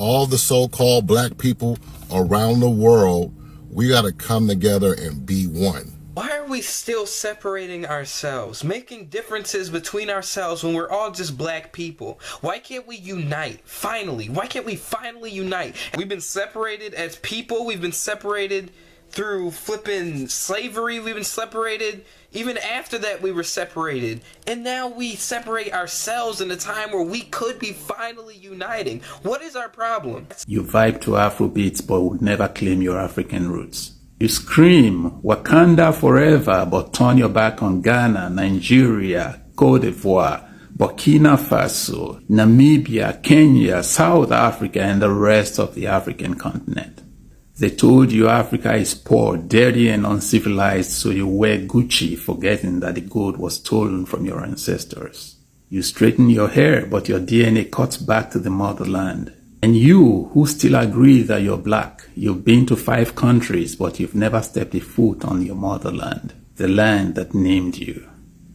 all the so-called black people around the world, we got to come together and be one. Why are we still separating ourselves, making differences between ourselves when we're all just black people? Why can't we unite, finally? Why can't we finally unite? We've been separated as people, we've been separated through flipping slavery, we've been separated, even after that we were separated. And now we separate ourselves in a time where we could be finally uniting. What is our problem? You vibe to Afrobeats but would never claim your African roots. You scream Wakanda forever but turn your back on Ghana, Nigeria, Cote d'Ivoire, Burkina Faso, Namibia, Kenya, South Africa, and the rest of the African continent. They told you Africa is poor, dirty, and uncivilized, so you wear Gucci, forgetting that the gold was stolen from your ancestors. You straighten your hair, but your DNA cuts back to the motherland. And you, who still agree that you're black, you've been to 5 countries, but you've never stepped a foot on your motherland, the land that named you.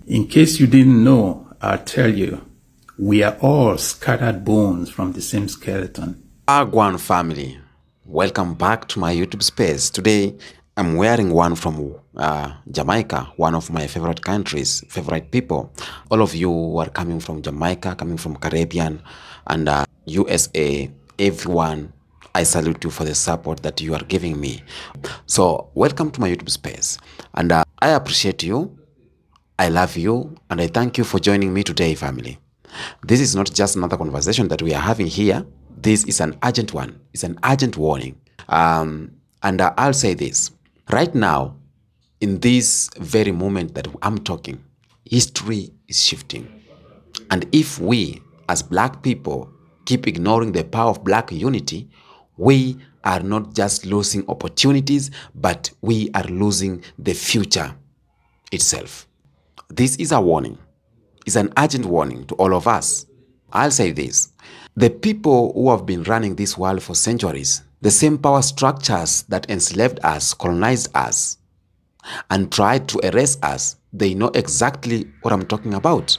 In case you didn't know, I'll tell you, we are all scattered bones from the same skeleton. Agwan family, welcome back to my YouTube space. Today, I'm wearing one from Jamaica, one of my favorite countries, favorite people. All of you who are coming from Jamaica, coming from Caribbean, and USA, everyone, I salute you for the support that you are giving me. So welcome to my YouTube space, and I appreciate you, I love you, and I thank you for joining me today, family. This is not just another conversation that we are having here. This is an urgent one. It's an urgent warning. And I'll say this right now, in this very moment that I'm talking, history is shifting. And if we as black people keep ignoring the power of black unity, we are not just losing opportunities, but we are losing the future itself. This is a warning. It's an urgent warning to all of us. I'll say this. The people who have been running this world for centuries, the same power structures that enslaved us, colonized us, and tried to erase us, they know exactly what I'm talking about.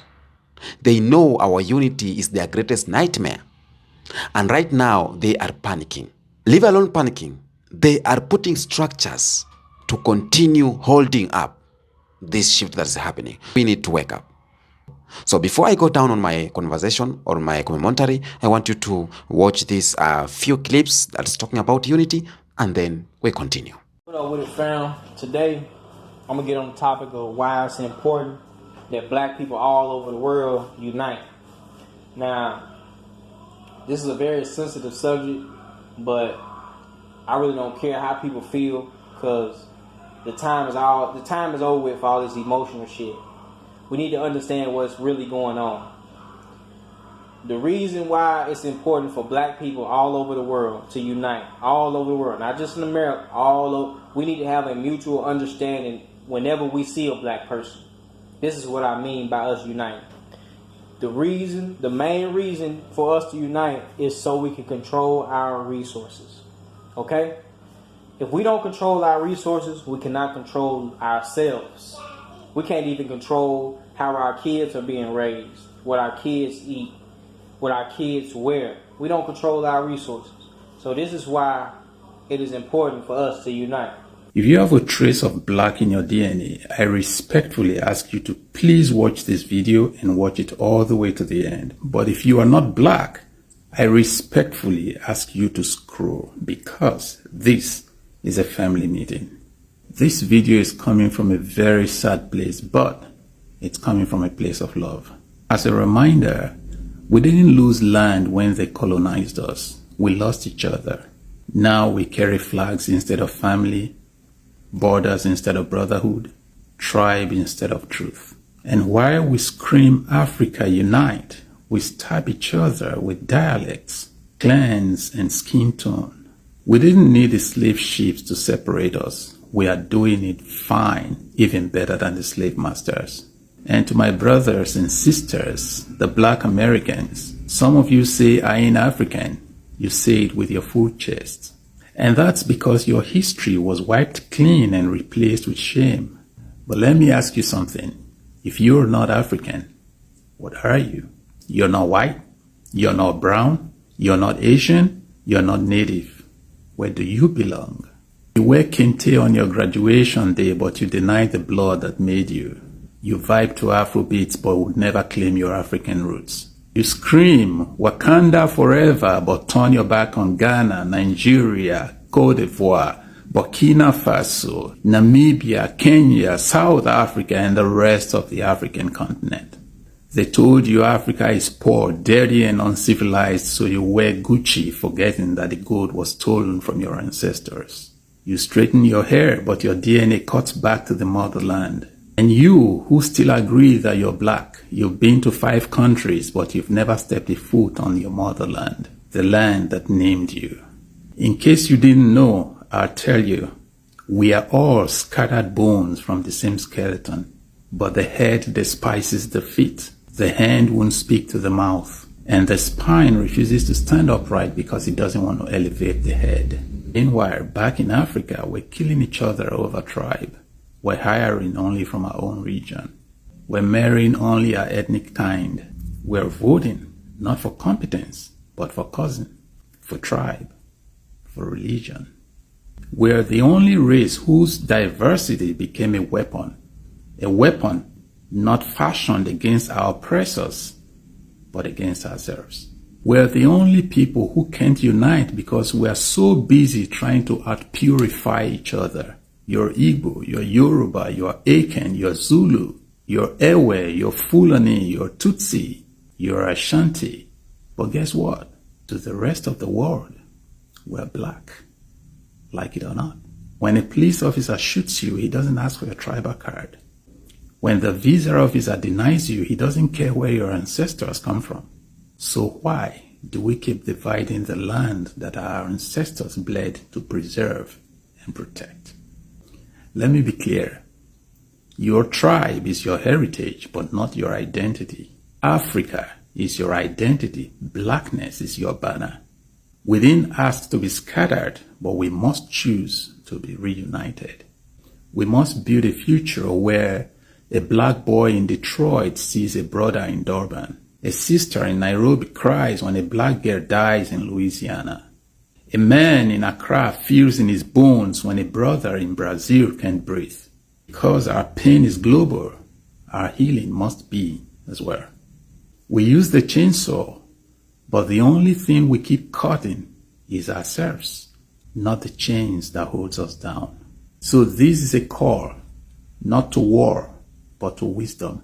They know our unity is their greatest nightmare. And right now, they are panicking. Leave alone panicking. They are putting structures to continue holding up this shift that is happening. We need to wake up. So before I go down on my conversation or my commentary, I want you to watch these few clips that's talking about unity, and then we continue. What up with it, fam? Today, I'm going to get on the topic of why it's important that black people all over the world unite. Now, this is a very sensitive subject, but I really don't care how people feel, because the time is over with for all this emotional shit. We need to understand what's really going on. The reason why it's important for black people all over the world to unite, all over the world, not just in America, all over, we need to have a mutual understanding whenever we see a black person. This is what I mean by us uniting. The main reason for us to unite is so we can control our resources. Okay? If we don't control our resources, we cannot control ourselves. We can't even control how our kids are being raised, what our kids eat, what our kids wear. We don't control our resources. So this is why it is important for us to unite. If you have a trace of black in your DNA, I respectfully ask you to please watch this video and watch it all the way to the end. But if you are not black, I respectfully ask you to scroll, because this is a family meeting. This video is coming from a very sad place, but it's coming from a place of love. As a reminder, we didn't lose land when they colonized us. We lost each other. Now we carry flags instead of family, borders instead of brotherhood, tribe instead of truth. And while we scream Africa unite, we stab each other with dialects, clans, and skin tone. We didn't need the slave ships to separate us. We are doing it fine, even better than the slave masters. And to my brothers and sisters, the black Americans, some of you say I ain't African. You say it with your full chest. And that's because your history was wiped clean and replaced with shame. But let me ask you something. If you're not African, what are you? You're not white? You're not brown? You're not Asian? You're not native. Where do you belong? You wear kente on your graduation day, but you deny the blood that made you. You vibe to Afrobeats, but would never claim your African roots. You scream, Wakanda forever, but turn your back on Ghana, Nigeria, Cote d'Ivoire, Burkina Faso, Namibia, Kenya, South Africa, and the rest of the African continent. They told you Africa is poor, dirty, and uncivilized, so you wear Gucci, forgetting that the gold was stolen from your ancestors. You straighten your hair, but your DNA cuts back to the motherland. And you, who still agree that you're black, you've been to 5 countries, but you've never stepped a foot on your motherland, the land that named you. In case you didn't know, I'll tell you, we are all scattered bones from the same skeleton, but the head despises the feet, the hand won't speak to the mouth, and the spine refuses to stand upright because it doesn't want to elevate the head. Meanwhile, back in Africa, we're killing each other over tribe. We're hiring only from our own region. We're marrying only our ethnic kind. We're voting not for competence, but for cousin, for tribe, for religion. We're the only race whose diversity became a weapon not fashioned against our oppressors, but against ourselves. We're the only people who can't unite because we are so busy trying to out-purify each other. You're Igbo, you're Yoruba, you're Akan, you're Zulu, you're Ewe, you're Fulani, you're Tutsi, you're Ashanti. But guess what? To the rest of the world, we're black. Like it or not. When a police officer shoots you, he doesn't ask for your tribal card. When the visa officer denies you, he doesn't care where your ancestors come from. So why do we keep dividing the land that our ancestors bled to preserve and protect? Let me be clear. Your tribe is your heritage, but not your identity. Africa is your identity. Blackness is your banner. We didn't ask to be scattered, but we must choose to be reunited. We must build a future where a black boy in Detroit sees a brother in Durban. A sister in Nairobi cries when a black girl dies in Louisiana. A man in Accra feels in his bones when a brother in Brazil can't breathe. Because our pain is global, our healing must be as well. We use the chainsaw, but the only thing we keep cutting is ourselves, not the chains that holds us down. So this is a call, not to war, but to wisdom.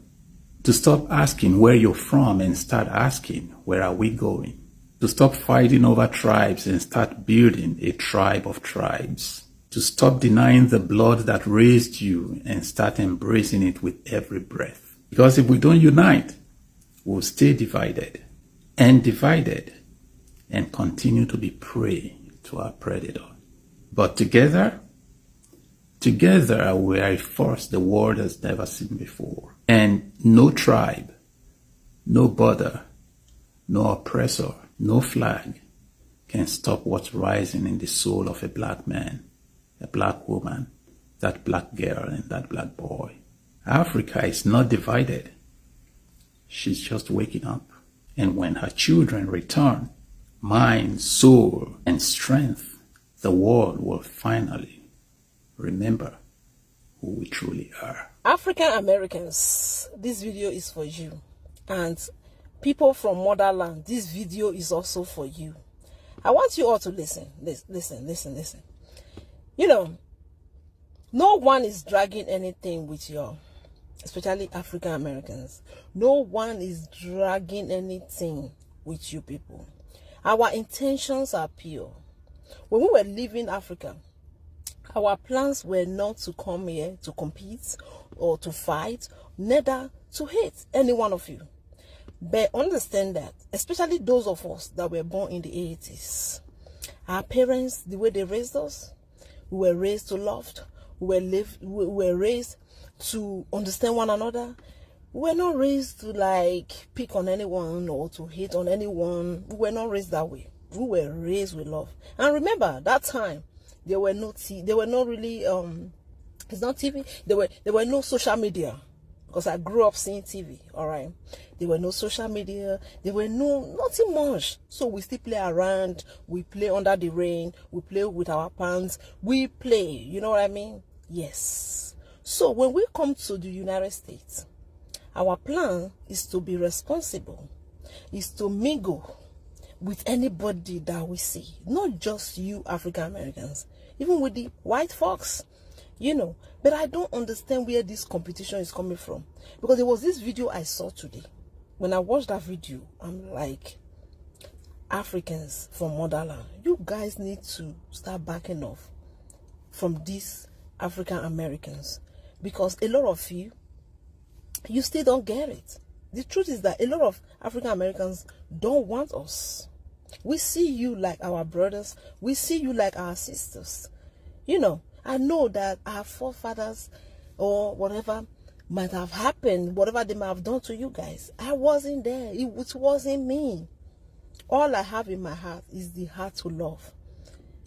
To stop asking where you're from and start asking, where are we going? To stop fighting over tribes and start building a tribe of tribes. To stop denying the blood that raised you and start embracing it with every breath. Because if we don't unite, we'll stay divided and continue to be prey to our predator. But together we are a force the world has never seen before. And no tribe, no border, no oppressor, no flag can stop what's rising in the soul of a black man, a black woman, that black girl and that black boy. Africa is not divided. She's just waking up. And when her children return, mind, soul, and strength, the world will finally remember who we truly are. African Americans, this video is for you. And people from motherland, this video is also for you. I want you all to listen. Listen. You know, no one is dragging anything with you, especially African Americans. No one is dragging anything with you people. Our intentions are pure. When we were leaving Africa, our plans were not to come here to compete or to fight, neither to hate any one of you. But understand that, especially those of us that were born in the 80s, our parents, the way they raised us, we were raised to love, we were raised to understand one another. We were not raised to like pick on anyone or to hate on anyone. We were not raised that way. We were raised with love. And remember, that time, there were no TV, there were no really, it's not TV, there were no social media. because I grew up seeing TV, all right? There were no social media. There were nothing much. So we still play around. We play under the rain. We play with our pants. We play, you know what I mean? Yes. So when we come to the United States, our plan is to be responsible, is to mingle with anybody that we see, not just you African Americans, even with the white folks. You know, but I don't understand where this competition is coming from. Because there was this video I saw today. When I watched that video, I'm like, Africans from motherland, you guys need to start backing off from these African Americans. Because a lot of you still don't get it. The truth is that a lot of African Americans don't want us. We see you like our brothers. We see you like our sisters. You know, I know that our forefathers or whatever might have happened, whatever they might have done to you guys. I wasn't there. It wasn't me. All I have in my heart is the heart to love,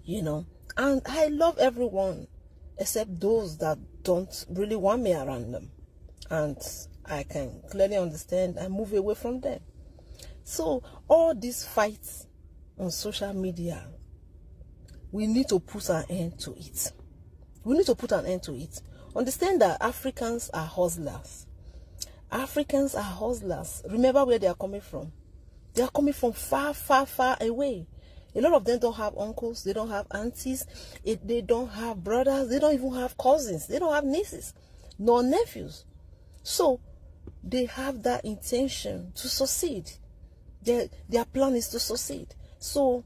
you know. And I love everyone except those that don't really want me around them. And I can clearly understand and move away from them. So all these fights on social media, we need to put an end to it. We need to put an end to it. Understand that Africans are hustlers. Africans are hustlers. Remember where they are coming from. They are coming from far, far, far away. A lot of them don't have uncles. They don't have aunties. They don't have brothers. They don't even have cousins. They don't have nieces, nor nephews. So they have that intention to succeed. Their plan is to succeed. So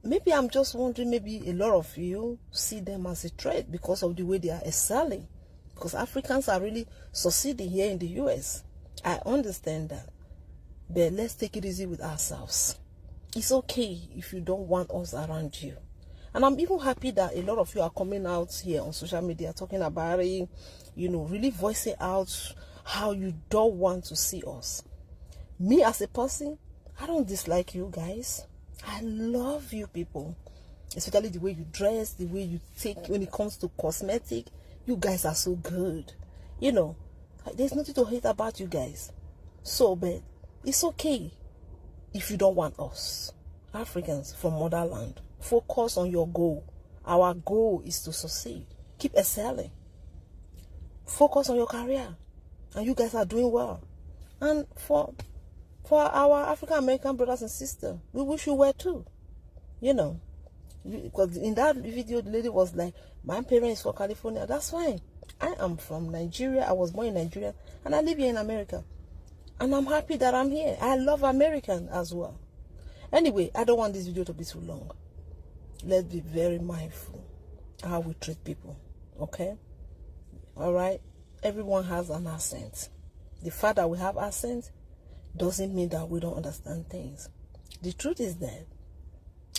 maybe I'm just wondering, maybe a lot of you see them as a threat because of the way they are excelling. Because Africans are really succeeding here in the US. I understand that. But let's take it easy with ourselves. It's okay if you don't want us around you. And I'm even happy that a lot of you are coming out here on social media talking about it, you know, really voicing out how you don't want to see us. Me as a person, I don't dislike you guys. I love you people, especially the way you dress, the way you take when it comes to cosmetic. You guys are so good. You know, there's nothing to hate about you guys. So, but it's okay if you don't want us. Africans from motherland, focus on your goal. Our goal is to succeed. Keep excelling. Focus on your career. And you guys are doing well. And for our African American brothers and sisters, we wish you well too. You know, because in that video, the lady was like, my parents from California. That's fine. I am from Nigeria. I was born in Nigeria and I live here in America. And I'm happy that I'm here. I love American as well. Anyway, I don't want this video to be too long. Let's be very mindful how we treat people. Okay? All right? Everyone has an accent. The fact that we have accent doesn't mean that we don't understand things. The truth is that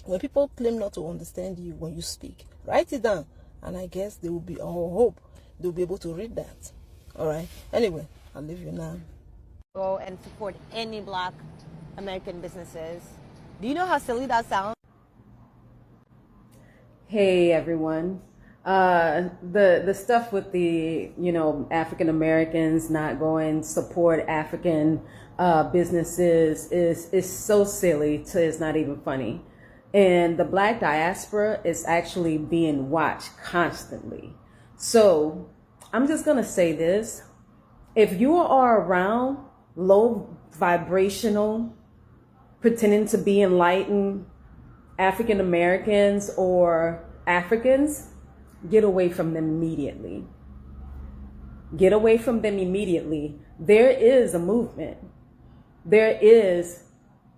when people claim not to understand you when you speak, write it down. And I guess they will be, or hope they'll be able to read that. All right? Anyway, I'll leave you now. Go and support any Black American businesses. Do you know how silly that sounds? Hey everyone. The stuff with the, you know, African Americans not going support African businesses is so silly to it's not even funny. And the Black diaspora is actually being watched constantly. So I'm just gonna say this. If you are around low vibrational, pretending to be enlightened African Americans or Africans, get away from them immediately. Get away from them immediately. There is a movement. There is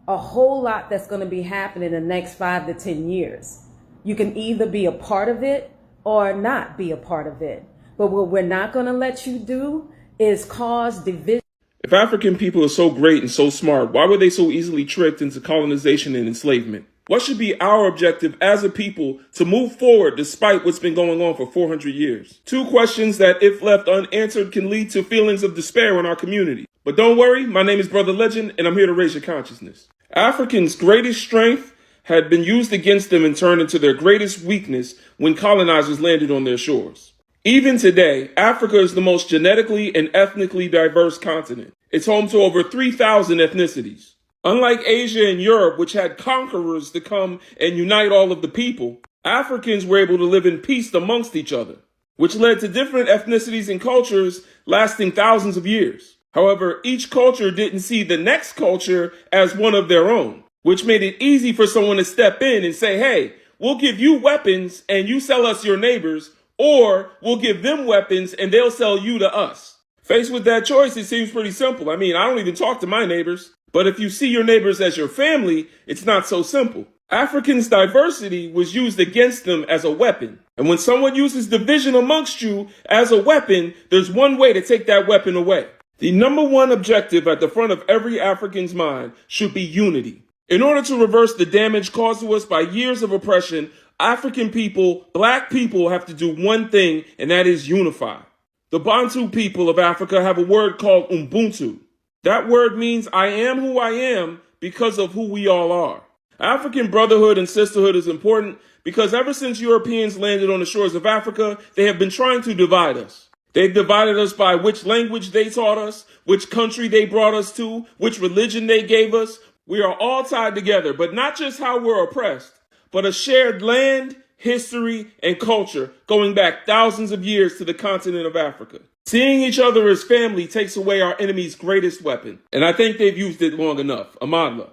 a whole lot that's going to be happening in the next 5 to 10 years. You can either be a part of it or not be a part of it. But what we're not going to let you do is cause division. If African people are so great and so smart, why were they so easily tricked into colonization and enslavement? What should be our objective as a people to move forward despite what's been going on for 400 years? 2 questions that, if left unanswered, can lead to feelings of despair in our community. But don't worry, my name is Brother Legend, and I'm here to raise your consciousness. Africans' greatest strength had been used against them and turned into their greatest weakness when colonizers landed on their shores. Even today, Africa is the most genetically and ethnically diverse continent. It's home to over 3,000 ethnicities. Unlike Asia and Europe, which had conquerors to come and unite all of the people, Africans were able to live in peace amongst each other, which led to different ethnicities and cultures lasting thousands of years. However, each culture didn't see the next culture as one of their own, which made it easy for someone to step in and say, hey, we'll give you weapons and you sell us your neighbors, or we'll give them weapons and they'll sell you to us. Faced with that choice, it seems pretty simple. I mean, I don't even talk to my neighbors, but if you see your neighbors as your family, it's not so simple. Africans' diversity was used against them as a weapon. And when someone uses division amongst you as a weapon, there's one way to take that weapon away. The number one objective at the front of every African's mind should be unity. In order to reverse the damage caused to us by years of oppression, African people, black people, have to do one thing, and that is unify. The Bantu people of Africa have a word called Ubuntu. That word means I am who I am because of who we all are. African brotherhood and sisterhood is important because ever since Europeans landed on the shores of Africa, they have been trying to divide us. They've divided us by which language they taught us, which country they brought us to, which religion they gave us. We are all tied together, but not just how we're oppressed, but a shared land, history, and culture going back thousands of years to the continent of Africa. Seeing each other as family takes away our enemy's greatest weapon, and I think they've used it long enough. Amadla.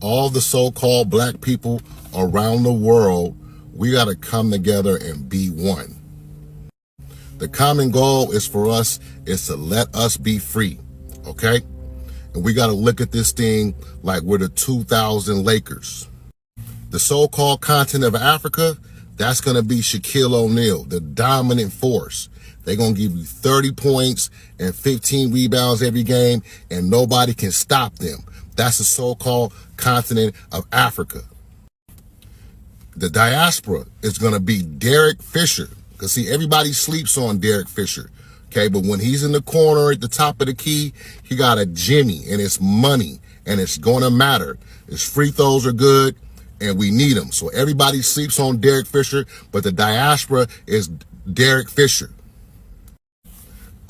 All the so-called black people around the world, we got to come together and be one. The common goal is for us is to let us be free, okay? And we got to look at this thing like we're the 2000 Lakers. The so-called continent of Africa, that's going to be Shaquille O'Neal, the dominant force. They're going to give you 30 points and 15 rebounds every game, and nobody can stop them. That's the so-called continent of Africa. The diaspora is going to be Derek Fisher. Because, see, everybody sleeps on Derek Fisher. Okay, but when he's in the corner at the top of the key, he got a Jimmy, and it's money, and it's going to matter. His free throws are good, and we need them. So everybody sleeps on Derek Fisher, but the diaspora is Derek Fisher.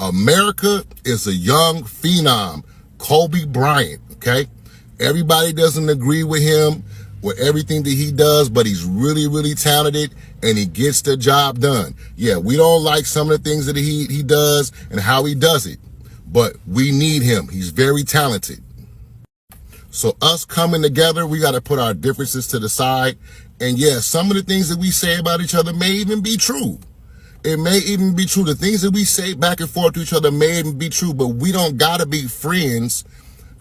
America is a young phenom, Kobe Bryant, okay? Everybody doesn't agree with him, with everything that he does, but he's really, really talented, and he gets the job done. Yeah, we don't like some of the things that he does and how he does it, but we need him. He's very talented. So us coming together, we got to put our differences to the side. And yeah, some of the things that we say about each other may even be true. It may even be true. The things that we say back and forth to each other may even be true, but we don't got to be friends,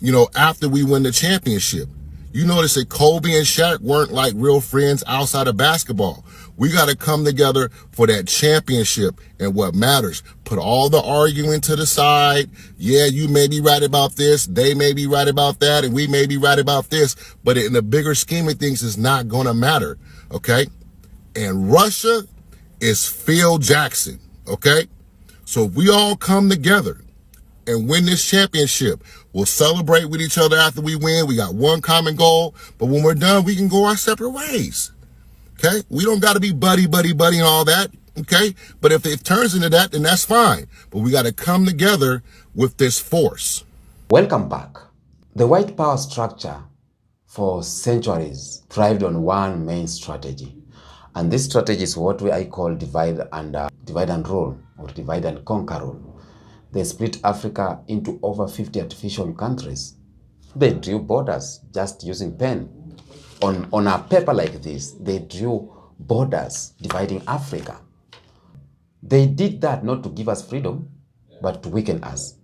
you know, after we win the championship. You notice that Kobe and Shaq weren't like real friends outside of basketball. We got to come together for that championship and what matters. Put all the arguing to the side. Yeah, you may be right about this. They may be right about that. And we may be right about this. But in the bigger scheme of things, it's not going to matter. Okay? And Russia is Phil Jackson. Okay? So if we all come together and win this championship, we'll celebrate with each other after we win. We got one common goal, but when we're done, we can go our separate ways. Okay? We don't got to be buddy and all that. Okay? But if it turns into that, then that's fine. But we got to come together with this force. Welcome back. The white power structure for centuries thrived on one main strategy. And this strategy is what I call divide and rule, or divide and conquer rule. They split Africa into over 50 artificial countries. They drew borders just using pen. On a paper like this, they drew borders dividing Africa. They did that not to give us freedom, but to weaken us.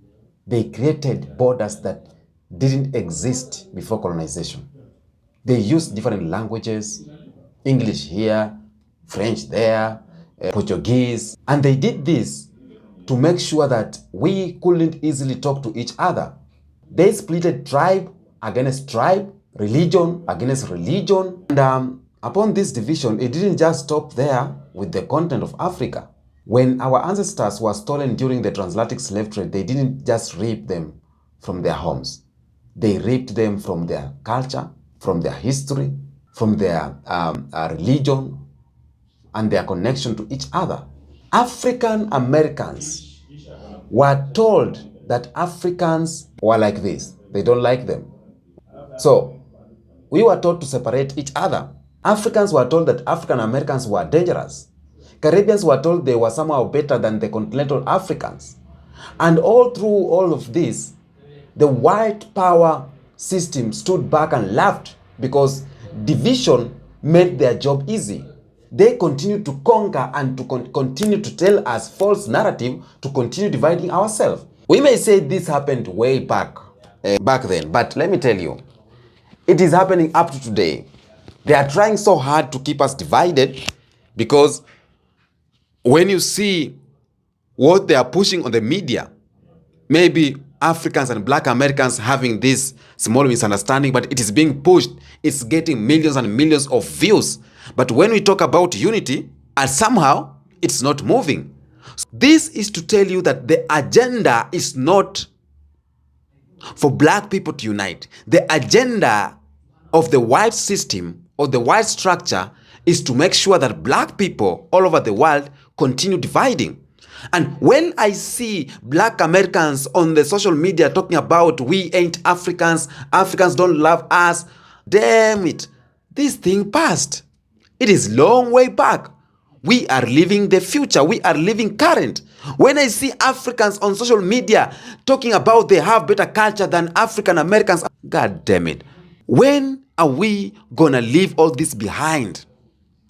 They created borders that didn't exist before colonization. They used different languages, English here, French there, Portuguese, and they did this to make sure that we couldn't easily talk to each other. They splitted tribe against tribe, religion against religion. And upon this division, it didn't just stop there with the continent of Africa. When our ancestors were stolen during the transatlantic slave trade, they didn't just rip them from their homes. They ripped them from their culture, from their history, from their religion, and their connection to each other. African Americans were told that Africans were like this. They don't like them. So we were taught to separate each other. Africans were told that African Americans were dangerous. Caribbeans were told they were somehow better than the continental Africans. And all through all of this, the white power system stood back and laughed because division made their job easy. They continued to conquer and to continue to tell us false narrative to continue dividing ourselves. We may say this happened way back then, but let me tell you, it is happening up to today. They are trying so hard to keep us divided because when you see what they are pushing on the media, maybe Africans and Black Americans having this small misunderstanding, but it is being pushed. It's getting millions and millions of views. But when we talk about unity, and somehow it's not moving. This is to tell you that the agenda is not for Black people to unite. The agenda of the white system or the white structure is to make sure that Black people all over the world continue dividing. And when I see Black Americans on the social media talking about we ain't Africans, Africans don't love us, damn it, this thing passed. It is long way back. We are living the future. We are living current. When I see Africans on social media talking about they have better culture than African Americans, God damn it. When are we gonna leave all this behind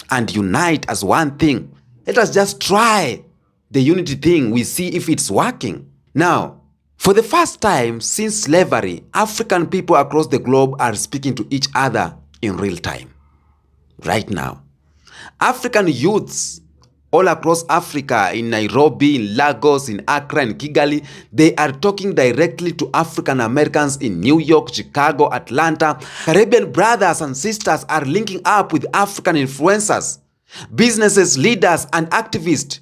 and unite as one thing? Let us just try the unity thing. We see if it's working. Now, for the first time since slavery, African people across the globe are speaking to each other in real time. Right now. African youths all across Africa, in Nairobi, in Lagos, in Accra, in Kigali, they are talking directly to African Americans in New York, Chicago, Atlanta. Caribbean brothers and sisters are linking up with African influencers. Businesses, leaders, and activists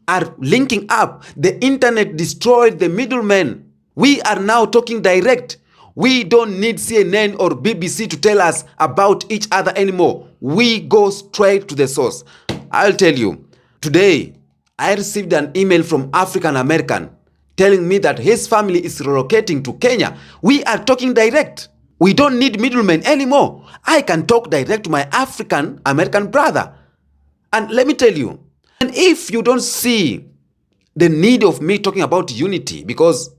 are linking up. The internet destroyed the middlemen. We are now talking direct. We don't need CNN or BBC to tell us about each other anymore. We go straight to the source. I'll tell you, today I received an email from African American telling me that his family is relocating to Kenya. We are talking direct. We don't need middlemen anymore. I can talk direct to my African American brother. And let me tell you, and if you don't see the need of me talking about unity, because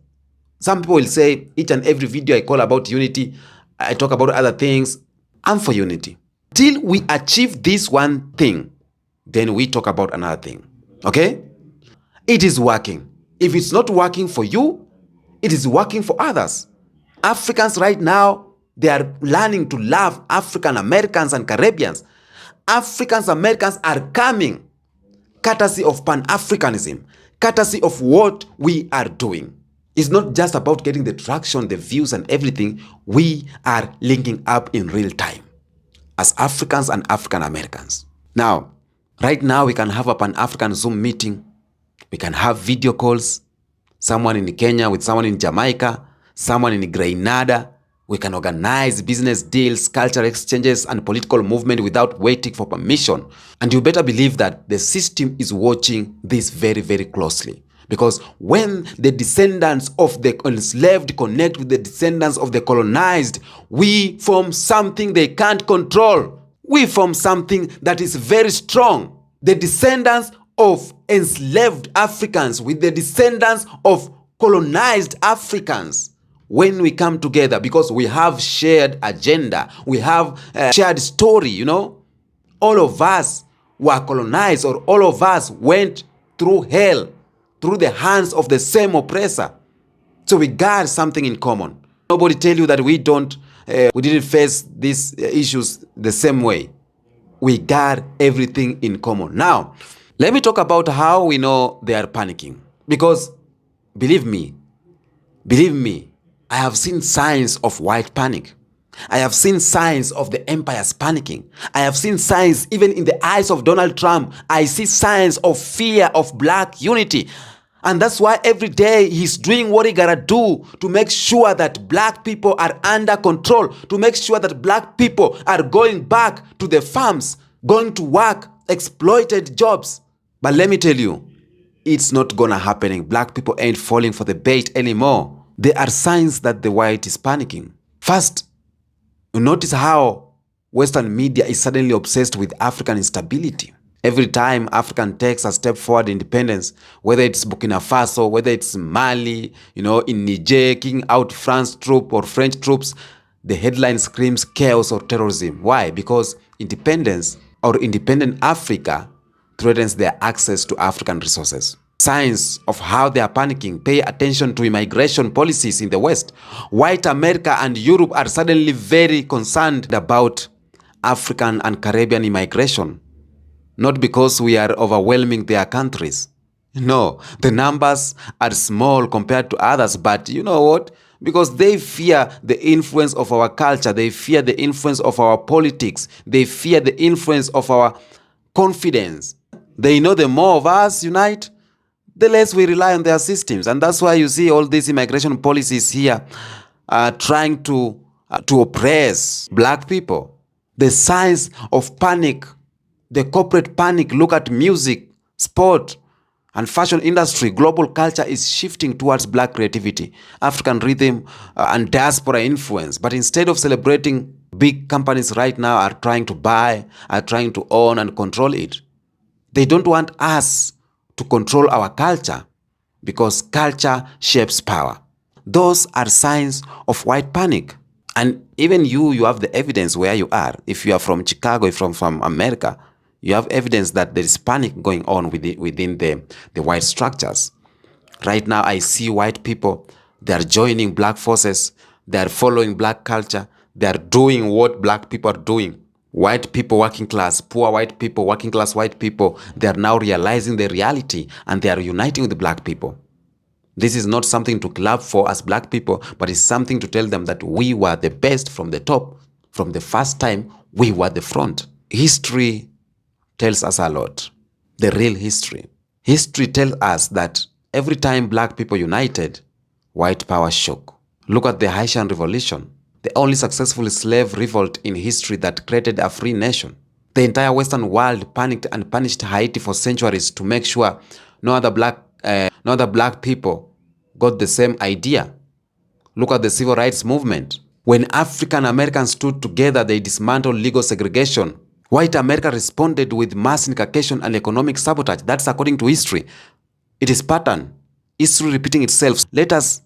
some people will say each and every video I call about unity, I talk about other things, I'm for unity. Till we achieve this one thing, then we talk about another thing. Okay? It is working. If it's not working for you, it is working for others. Africans right now, they are learning to love African Americans and Caribbeans. Africans Americans are coming courtesy of Pan-Africanism, courtesy of what we are doing. It's not just about getting the traction, the views and everything. We are linking up in real time as Africans and African Americans. Now, right now we can have a Pan-African Zoom meeting. We can have video calls. Someone in Kenya with someone in Jamaica, someone in Grenada. We can organize business deals, cultural exchanges, and political movement without waiting for permission. And you better believe that the system is watching this very, very closely. Because when the descendants of the enslaved connect with the descendants of the colonized, we form something they can't control. We form something that is very strong. The descendants of enslaved Africans with the descendants of colonized Africans. When we come together, because we have shared agenda, we have a shared story, you know. All of us were colonized, or all of us went through hell, through the hands of the same oppressor. So we got something in common. Nobody tell you that we didn't face these issues the same way. We got everything in common. Now, let me talk about how we know they are panicking. Because believe me, I have seen signs of white panic. I have seen signs of the empires panicking. I have seen signs even in the eyes of Donald Trump. I see signs of fear of black unity. And that's why every day he's doing what he gotta do to make sure that black people are under control, to make sure that black people are going back to the farms, going to work, exploited jobs. But let me tell you, it's not gonna happen. Black people ain't falling for the bait anymore. There are signs that the white is panicking. First, notice how Western media is suddenly obsessed with African instability. Every time African takes a step forward independence, whether it's Burkina Faso, whether it's Mali, in Niger, kicking out French troops, the headline screams chaos or terrorism. Why? Because independence or independent Africa threatens their access to African resources. Signs of how they are panicking. Pay attention to immigration policies in the West. White America and Europe are suddenly very concerned about African and Caribbean immigration. Not because we are overwhelming their countries. No, the numbers are small compared to others, but you know what? Because they fear the influence of our culture, they fear the influence of our politics, they fear the influence of our confidence. They know the more of us unite, the less we rely on their systems. And that's why you see all these immigration policies here trying to oppress black people. The signs of panic, the corporate panic. Look at music, sport, and fashion industry. Global culture is shifting towards black creativity, African rhythm, and diaspora influence. But instead of celebrating, big companies right now are trying to buy, are trying to own and control it. They don't want us to control our culture because culture shapes power. Those are signs of white panic. And even you have the evidence where you are. If you are from Chicago, if you're from America, you have evidence that there is panic going on within the white structures. Right now, I see white people, they are joining black forces, they are following black culture, they are doing what black people are doing. White people, working class, poor white people, working class white people, they are now realizing the reality and they are uniting with the black people. This is not something to clap for as black people, but it's something to tell them that we were the best from the top. From the first time, we were the front. History tells us a lot. The real history. History tells us that every time black people united, white power shook. Look at the Haitian Revolution, the only successful slave revolt in history that created a free nation. The entire Western world panicked and punished Haiti for centuries to make sure no other black people got the same idea. Look at the civil rights movement. When African Americans stood together, they dismantled legal segregation. White America responded with mass incarceration and economic sabotage. That's according to history. It is pattern. History repeating itself. Let us,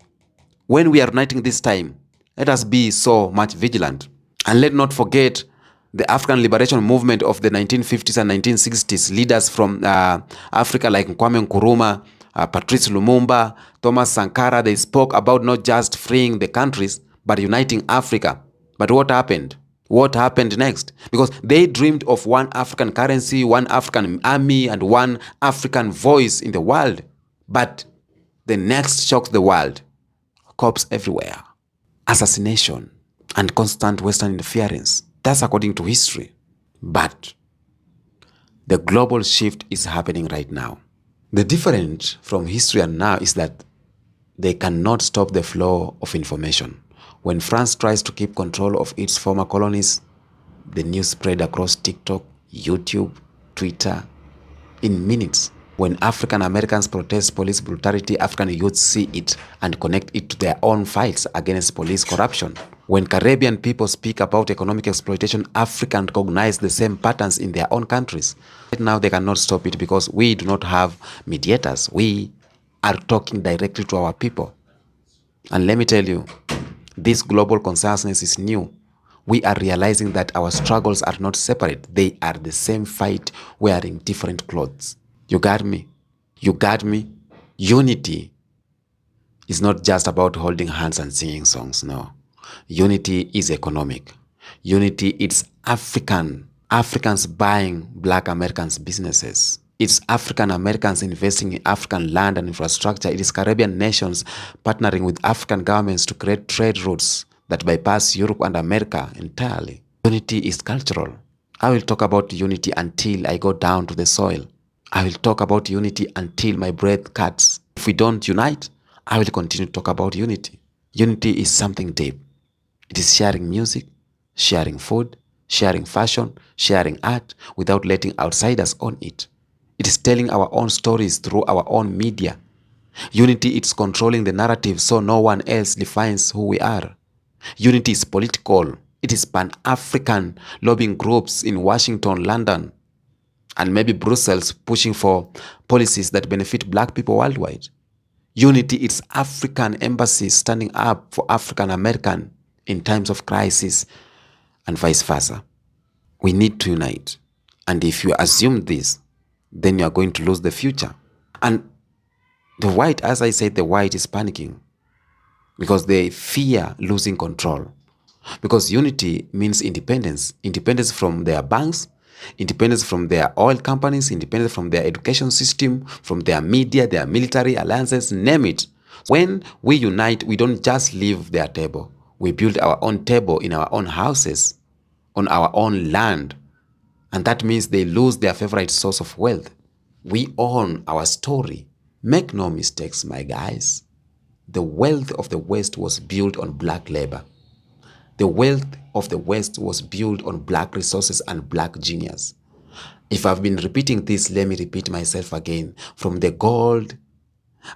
when we are uniting this time, let us be so much vigilant. And let not forget the African liberation movement of the 1950s and 1960s. Leaders from Africa like Kwame Nkrumah, Patrice Lumumba, Thomas Sankara, they spoke about not just freeing the countries, but uniting Africa. But what happened? What happened next? Because they dreamed of one African currency, one African army, and one African voice in the world. But the next shocked the world. Cops everywhere. Assassination and constant Western interference. That's according to history. But the global shift is happening right now. The difference from history and now is that they cannot stop the flow of information. When France tries to keep control of its former colonies, the news spread across TikTok, YouTube, Twitter, in minutes. When African Americans protest police brutality, African youth see it and connect it to their own fights against police corruption. When Caribbean people speak about economic exploitation, Africans recognize the same patterns in their own countries. Right now, they cannot stop it because we do not have mediators. We are talking directly to our people. And let me tell you, this global consciousness is new. We are realizing that our struggles are not separate. They are the same fight wearing different clothes. You got me? You got me? Unity is not just about holding hands and singing songs, no. Unity is economic. Unity is African. Africans buying black Americans' businesses. It's African Americans investing in African land and infrastructure. It is Caribbean nations partnering with African governments to create trade routes that bypass Europe and America entirely. Unity is cultural. I will talk about unity until I go down to the soil. I will talk about unity until my breath cuts. If we don't unite, I will continue to talk about unity. Unity is something deep. It is sharing music, sharing food, sharing fashion, sharing art without letting outsiders own it. It is telling our own stories through our own media. Unity is controlling the narrative so no one else defines who we are. Unity is political. It is pan-African lobbying groups in Washington, London, and maybe Brussels pushing for policies that benefit black people worldwide. Unity is African embassies standing up for African American in times of crisis and vice versa. We need to unite. And if you assume this, then you are going to lose the future. And the white, as I said, the white is panicking because they fear losing control. Because unity means independence. Independence from their banks, independence from their oil companies, independence from their education system, from their media, their military alliances, name it. When we unite, we don't just leave their table. We build our own table in our own houses, on our own land. And that means they lose their favorite source of wealth. We own our story. Make no mistakes, my guys. The wealth of the West was built on black labor. The wealth of the West was built on black resources and black genius. If I've been repeating this, let me repeat myself again. From the gold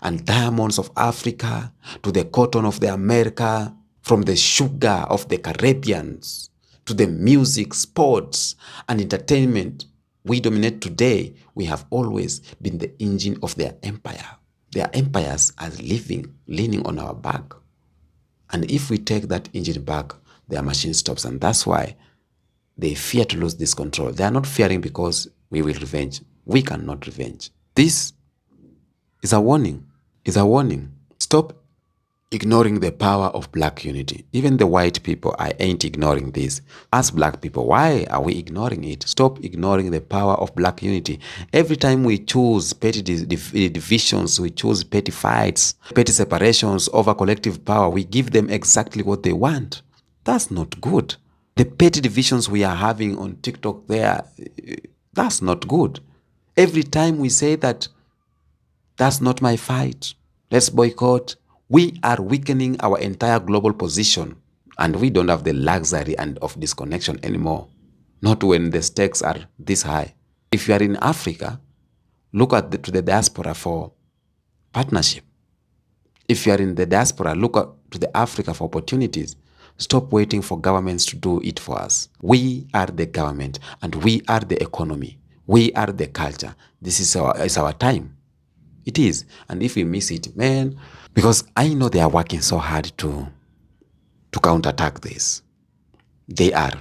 and diamonds of Africa to the cotton of the America, from the sugar of the Caribbeans to the music, sports, and entertainment we dominate today, we have always been the engine of their empire. Their empires are leaning on our back. And if we take that engine back, their machine stops. And that's why they fear to lose this control. They are not fearing because we will revenge. We cannot revenge. This is a warning. Is a warning. Stop ignoring the power of black unity. Even the white people, I ain't ignoring this. As black people, why are we ignoring it? Stop ignoring the power of black unity. Every time we choose petty divisions, we choose petty fights, petty separations over collective power, we give them exactly what they want. That's not good. The petty divisions we are having on TikTok there, that's not good. Every time we say that, that's not my fight, let's boycott, we are weakening our entire global position. And we don't have the luxury and of disconnection anymore. Not when the stakes are this high. If you are in Africa, look to the diaspora for partnership. If you are in the diaspora, look to the Africa for opportunities. Stop waiting for governments to do it for us. We are the government and we are the economy. We are the culture. This is our time. It is. And if we miss it, man, because I know they are working so hard to counterattack this. They are.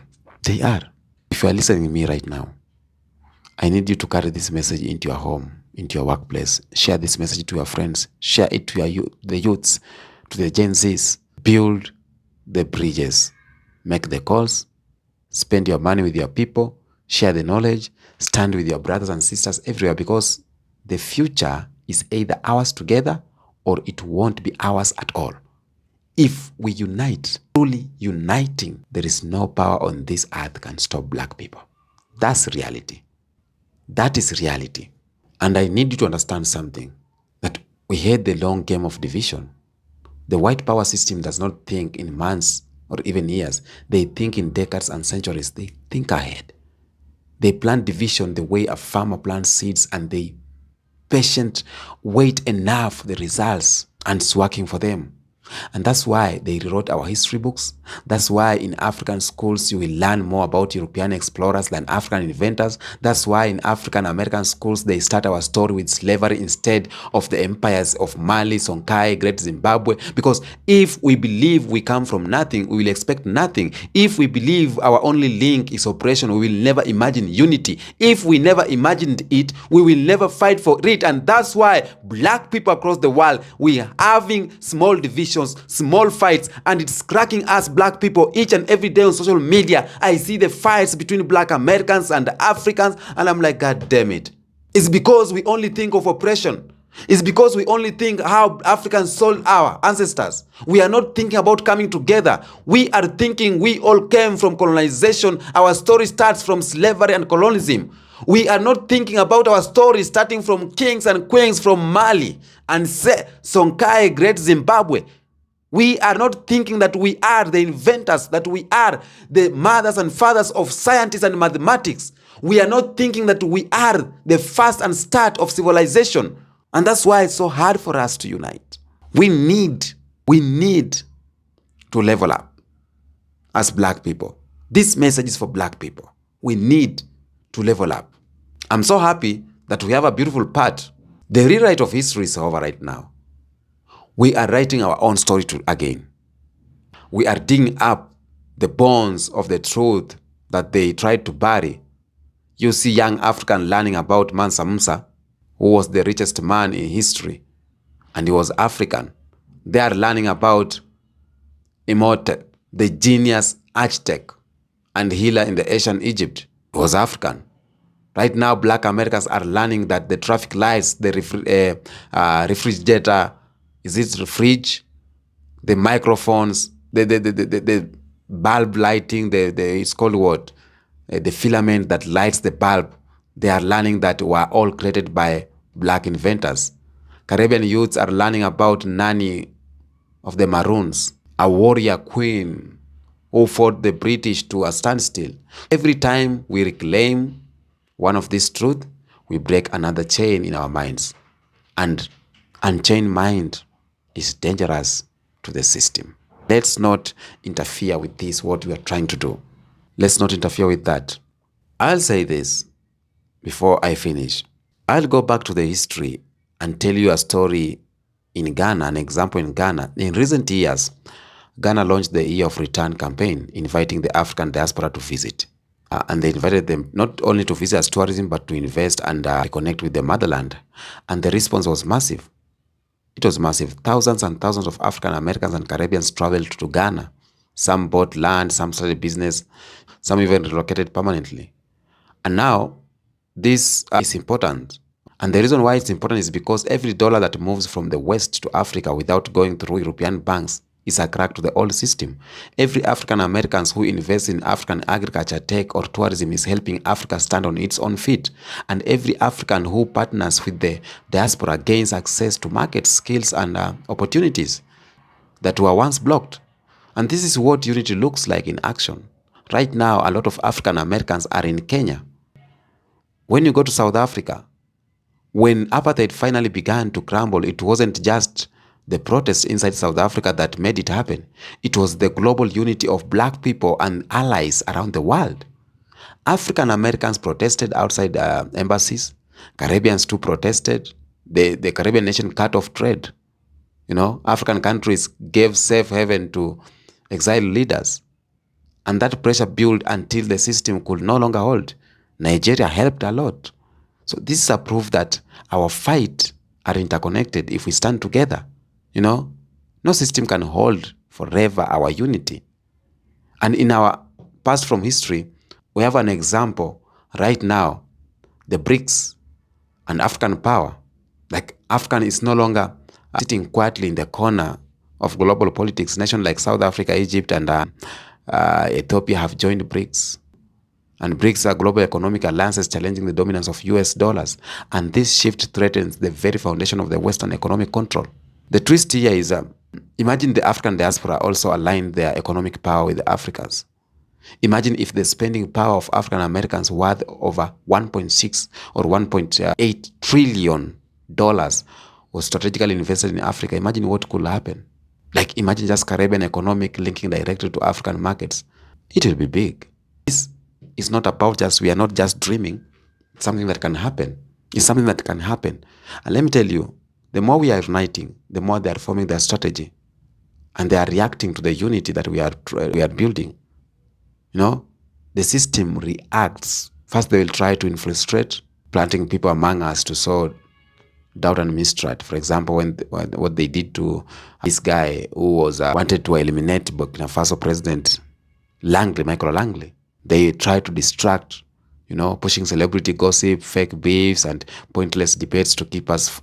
If you are listening to me right now, I need you to carry this message into your home, into your workplace. Share this message to your friends. Share it to the youths, to the Gen Zs. Build the bridges. Make the calls. Spend your money with your people. Share the knowledge. Stand with your brothers and sisters everywhere, because the future is either ours together or it won't be ours at all. If we unite, truly uniting, there is no power on this earth can stop black people. That's reality. That is reality. And I need you to understand something, that we had the long game of division. The white power system does not think in months or even years. They think in decades and centuries. They think ahead. They plant division the way a farmer plants seeds, and they wait enough for the results, and it's working for them. And that's why they rewrote our history books. That's why in African schools you will learn more about European explorers than African inventors. That's why in African American schools they start our story with slavery instead of the empires of Mali, Songhai, Great Zimbabwe. Because if we believe we come from nothing, we will expect nothing. If we believe our only link is oppression, we will never imagine unity. If we never imagined it, we will never fight for it. And that's why black people across the world, we are having small divisions, small fights, and it's cracking us black people each and every day on social media. I see the fights between black Americans and Africans, and I'm like, God damn it. It's because we only think of oppression. It's because we only think how Africans sold our ancestors. We are not thinking about coming together. We are thinking we all came from colonization. Our story starts from slavery and colonialism. We are not thinking about our story starting from kings and queens from Mali and Songhai, Great Zimbabwe. We are not thinking that we are the inventors, that we are the mothers and fathers of scientists and mathematics. We are not thinking that we are the first and start of civilization. And that's why it's so hard for us to unite. We need to level up as black people. This message is for black people. We need to level up. I'm so happy that we have a beautiful part. The rewrite of history is over right now. We are writing our own story again. We are digging up the bones of the truth that they tried to bury. You see young African learning about Mansa Musa, who was the richest man in history, and he was African. They are learning about Imhotep, the genius architect and healer in the ancient Egypt. He was African. Right now, black Americans are learning that the traffic lights, the refrigerator, is it fridge, the microphones, the bulb lighting, it's called what? The filament that lights the bulb. They are learning that were all created by black inventors. Caribbean youths are learning about Nani of the Maroons, a warrior queen who fought the British to a standstill. Every time we reclaim one of these truths, we break another chain in our minds. And unchained mind is dangerous to the system. Let's not interfere with this, what we are trying to do. Let's not interfere with that. I'll say this before I finish. I'll go back to the history and tell you a story in Ghana, an example in Ghana. In recent years, Ghana launched the Year of Return campaign, inviting the African diaspora to visit. And they invited them not only to visit as tourism, but to invest and reconnect with the motherland. And the response was massive. It was massive. Thousands and thousands of African Americans and Caribbeans traveled to Ghana. Some bought land, some started business, some even relocated permanently. And now, this is important. And the reason why it's important is because every dollar that moves from the West to Africa without going through European banks is a crack to the old system. Every African American who invests in African agriculture, tech, or tourism is helping Africa stand on its own feet. And every African who partners with the diaspora gains access to market skills and opportunities that were once blocked. And this is what unity looks like in action. Right now, a lot of African Americans are in Kenya. When you go to South Africa, when apartheid finally began to crumble, it wasn't just the protests inside South Africa that made it happen. It was the global unity of black people and allies around the world. African Americans protested outside embassies. Caribbeans too protested. The Caribbean nation cut off trade. African countries gave safe haven to exiled leaders. And that pressure built until the system could no longer hold. Nigeria helped a lot. So this is a proof that our fight are interconnected if we stand together. No system can hold forever our unity. And in our past from history, we have an example right now, the BRICS and African power. Like African is no longer sitting quietly in the corner of global politics. Nations like South Africa, Egypt, and Ethiopia have joined BRICS. And BRICS are global economic alliances challenging the dominance of US dollars. And this shift threatens the very foundation of the Western economic control. The twist here is, imagine the African diaspora also aligned their economic power with the Africans. Imagine if the spending power of African Americans worth over 1.6 or 1.8 trillion dollars was strategically invested in Africa. Imagine what could happen. Like imagine just Caribbean economic linking directly to African markets. It will be big. This is not about we are not just dreaming. It's something that can happen. It's something that can happen. And let me tell you, the more we are uniting, the more they are forming their strategy. And they are reacting to the unity that we are building. The system reacts. First, they will try to infiltrate, planting people among us to sow doubt and mistrust. For example, what they did to this guy who was wanted to eliminate Burkina Faso President Michael Langley. They tried to distract, pushing celebrity gossip, fake beefs, and pointless debates to keep us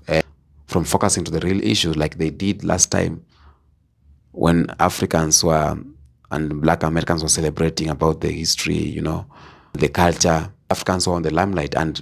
from focusing to the real issues, like they did last time when Africans and black Americans were celebrating about the history, the culture. Africans were on the limelight, and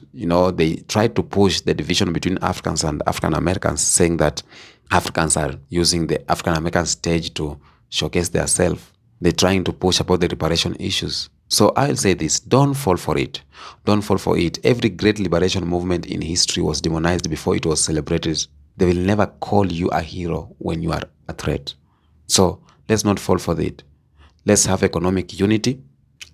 they tried to push the division between Africans and African Americans, saying that Africans are using the African American stage to showcase themselves. They're trying to push about the reparation issues. So I'll say this, don't fall for it. Don't fall for it. Every great liberation movement in history was demonized before it was celebrated. They will never call you a hero when you are a threat. So let's not fall for it. Let's have economic unity,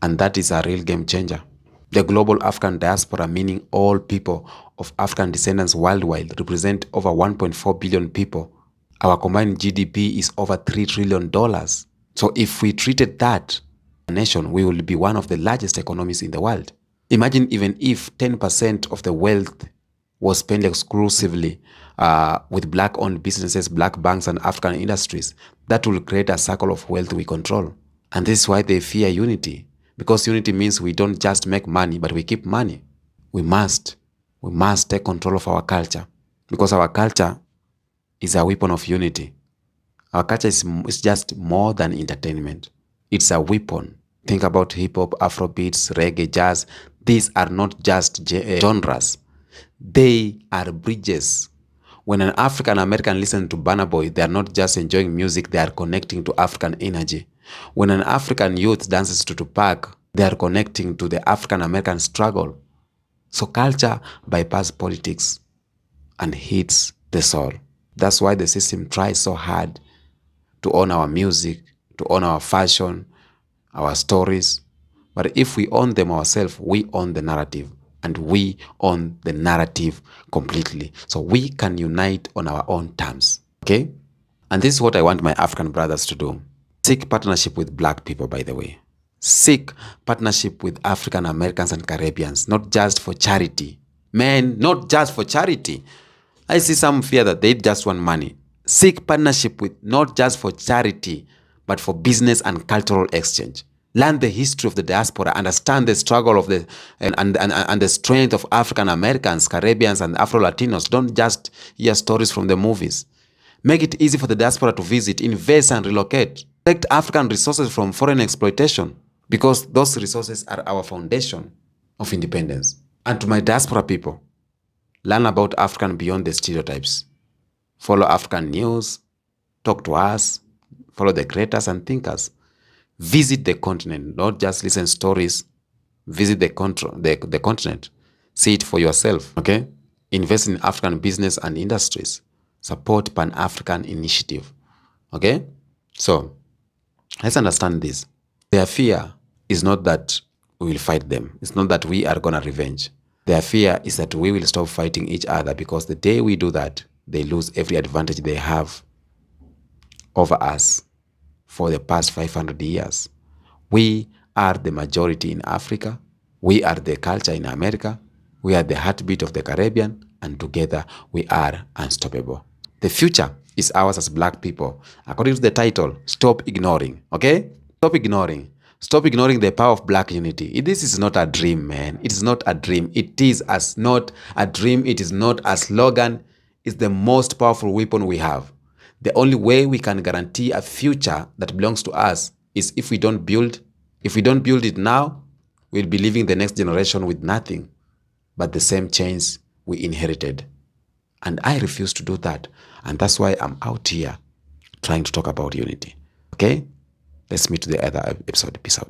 and that is a real game changer. The global African diaspora, meaning all people of African descendants worldwide, represent over 1.4 billion people. Our combined GDP is over $3 trillion. So if we treated that nation, we will be one of the largest economies in the world. Imagine even if 10% of the wealth was spent exclusively with black-owned businesses, black banks, and African industries. That will create a circle of wealth we control. And this is why they fear unity. Because unity means we don't just make money, but we keep money. We must take control of our culture. Because our culture is a weapon of unity. Our culture is just more than entertainment. It's a weapon. Think about hip-hop, Afrobeats, reggae, jazz. These are not just genres. They are bridges. When an African American listens to Burna Boy, they are not just enjoying music, they are connecting to African energy. When an African youth dances to Tupac, they are connecting to the African American struggle. So culture bypasses politics and hits the soul. That's why the system tries so hard to own our music, to own our fashion, our stories. But if we own them ourselves, we own the narrative. And we own the narrative completely. So we can unite on our own terms. Okay? And this is what I want my African brothers to do. Seek partnership with black people, by the way. Seek partnership with African Americans and Caribbeans, not just for charity. Man, not just for charity. I see some fear that they just want money. Seek partnership with not just for charity, but for business and cultural exchange. Learn the history of the diaspora, understand the struggle of and the strength of African Americans, Caribbeans, and Afro-Latinos. Don't just hear stories from the movies. Make it easy for the diaspora to visit, invest, and relocate. Protect African resources from foreign exploitation, because those resources are our foundation of independence. And to my diaspora people, learn about African beyond the stereotypes. Follow African news, talk to us, follow the creators and thinkers. Visit the continent, not just listen stories. Visit the continent. See it for yourself, okay? Invest in African business and industries. Support Pan-African initiative, okay? So, let's understand this. Their fear is not that we will fight them. It's not that we are gonna revenge. Their fear is that we will stop fighting each other, because the day we do that, they lose every advantage they have over us for the past 500 years. We are the majority in Africa. We are the culture in America. We are the heartbeat of the Caribbean, and together we are unstoppable. The future is ours as black people. According to the title, stop ignoring, okay? Stop ignoring. Stop ignoring the power of black unity. This is not a dream, man. It is not a dream. It is not a dream. It is not a slogan. It's the most powerful weapon we have. The only way we can guarantee a future that belongs to us is if we don't build it now, we'll be leaving the next generation with nothing but the same chains we inherited. And I refuse to do that. And that's why I'm out here trying to talk about unity. Okay? Let's meet to the other episode. Peace out.